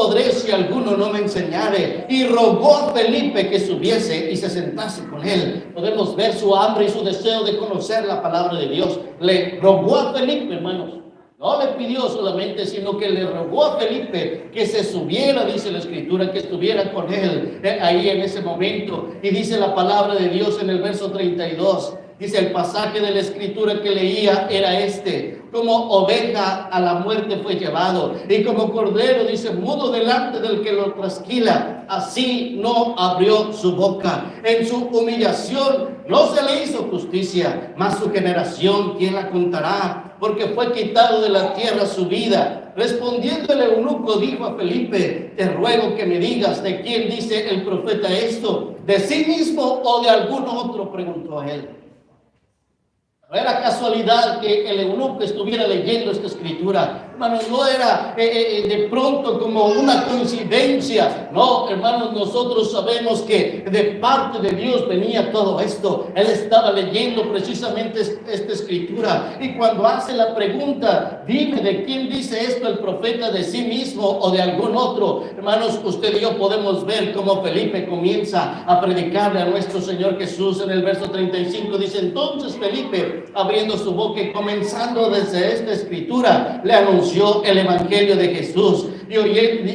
podré si alguno no me enseñare. Y rogó a Felipe que subiese y se sentase con él. Podemos ver su hambre y su deseo de conocer la palabra de Dios. Le rogó a Felipe, hermanos. No le pidió solamente, sino que le rogó a Felipe que se subiera, dice la Escritura, que estuviera con él ahí en ese momento. Y dice la palabra de Dios en el verso 32. Dice, el pasaje de la Escritura que leía era este: como oveja a la muerte fue llevado, y como cordero, dice, mudo delante del que lo trasquila, así no abrió su boca. En su humillación no se le hizo justicia, mas su generación, ¿quién la contará? Porque fue quitado de la tierra su vida. Respondiendo el eunuco, dijo a Felipe: te ruego que me digas, ¿de quién dice el profeta esto? ¿De sí mismo o de algún otro?, preguntó a él. No era casualidad que el eunuco estuviera leyendo esta escritura. Hermanos, no era de pronto como una coincidencia. No, hermanos, nosotros sabemos que de parte de Dios venía todo esto. Él estaba leyendo precisamente esta escritura. Y cuando hace la pregunta, dime, ¿de quién dice esto el profeta? ¿De sí mismo o de algún otro? Hermanos, usted y yo podemos ver cómo Felipe comienza a predicarle a nuestro Señor Jesús. En el verso 35 dice, entonces Felipe, abriendo su boca y comenzando desde esta escritura, le anunció el evangelio de Jesús. Y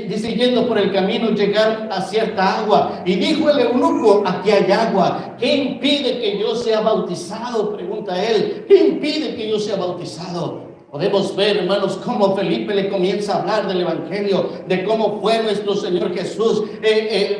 dice, yendo por el camino llegaron a cierta agua, y dijo el eunuco, aquí hay agua, ¿qué impide que yo sea bautizado?, pregunta él. ¿Qué impide que yo sea bautizado? Podemos ver, hermanos, cómo Felipe le comienza a hablar del evangelio, de cómo fue nuestro Señor Jesús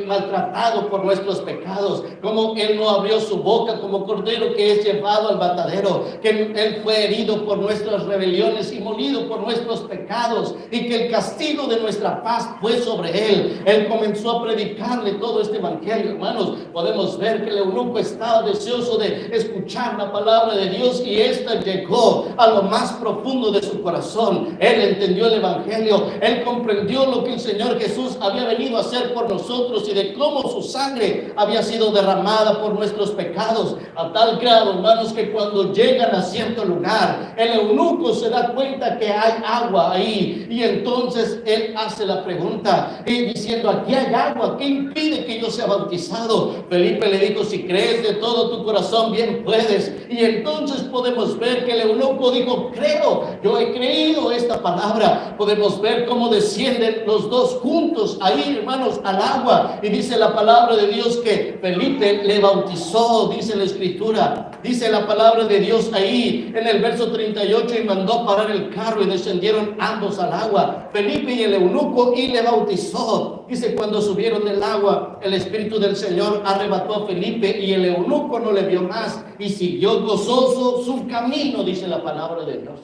maltratado por nuestros pecados, cómo Él no abrió su boca como cordero que es llevado al matadero, que Él fue herido por nuestras rebeliones y molido por nuestros pecados, y que el castigo de nuestra paz fue sobre Él. Él comenzó a predicarle todo este evangelio, hermanos. Podemos ver que el eunuco estaba deseoso de escuchar la palabra de Dios, y esta llegó a lo más profundo de su corazón. Él entendió el evangelio, él comprendió lo que el Señor Jesús había venido a hacer por nosotros y de cómo su sangre había sido derramada por nuestros pecados, a tal grado, hermanos, que cuando llegan a cierto lugar, el eunuco se da cuenta que hay agua ahí, y entonces él hace la pregunta diciendo, aquí hay agua, ¿qué impide que yo sea bautizado? Felipe le dijo, si crees de todo tu corazón, bien puedes. Y entonces podemos ver que el eunuco dijo, creo, yo he creído esta palabra. Podemos ver cómo descienden los dos juntos ahí, hermanos, al agua, y dice la palabra de Dios que Felipe le bautizó, dice la escritura. Dice la palabra de Dios ahí en el verso 38, y mandó parar el carro y descendieron ambos al agua, Felipe y el eunuco, y le bautizó. Dice, cuando subieron del agua, el Espíritu del Señor arrebató a Felipe, y el eunuco no le vio más y siguió gozoso su camino, dice la palabra de Dios.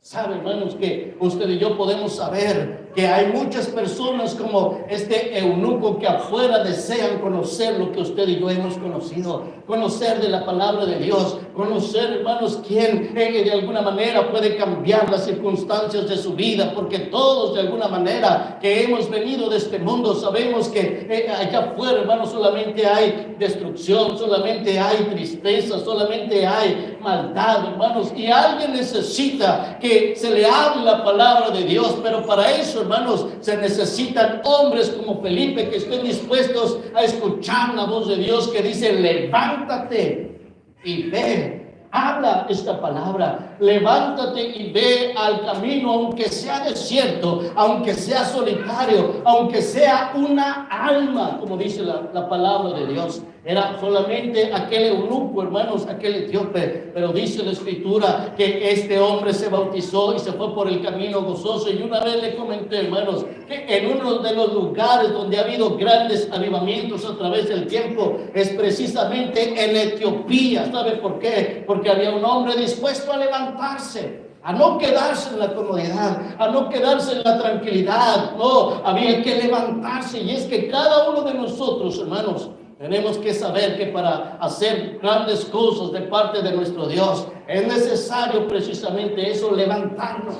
Sabe, hermanos, que usted y yo podemos saber que hay muchas personas como este eunuco que afuera desean conocer lo que usted y yo hemos conocido, conocer de la palabra de Dios, conocer, hermanos, quién de alguna manera puede cambiar las circunstancias de su vida, porque todos de alguna manera que hemos venido de este mundo sabemos que allá afuera, hermanos, solamente hay destrucción, solamente hay tristeza, solamente hay maldad, hermanos, y alguien necesita que se le hable la palabra de Dios. Pero para eso, hermanos, se necesitan hombres como Felipe que estén dispuestos a escuchar la voz de Dios que dice, levántate y ve. Habla esta palabra, levántate y ve al camino, aunque sea desierto, aunque sea solitario, aunque sea una alma, como dice la palabra de Dios. Era solamente aquel eunuco, hermanos, aquel etíope, pero dice la escritura que este hombre se bautizó y se fue por el camino gozoso. Y una vez le comenté, hermanos, que en uno de los lugares donde ha habido grandes avivamientos a través del tiempo es precisamente en Etiopía. ¿Sabe por qué? Porque había un hombre dispuesto a levantarse, a no quedarse en la comodidad, a no quedarse en la tranquilidad. No, había que levantarse. Y es que cada uno de nosotros, hermanos, tenemos que saber que para hacer grandes cosas de parte de nuestro Dios es necesario precisamente eso, levantarnos.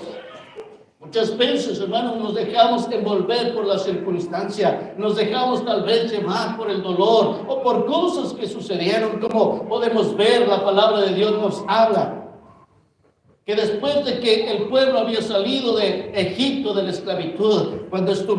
Muchas veces, hermanos, nos dejamos envolver por la circunstancia, nos dejamos tal vez llevar por el dolor o por cosas que sucedieron. Como podemos ver, la palabra de Dios nos habla que después de que el pueblo había salido de Egipto, de la esclavitud, cuando estuvieron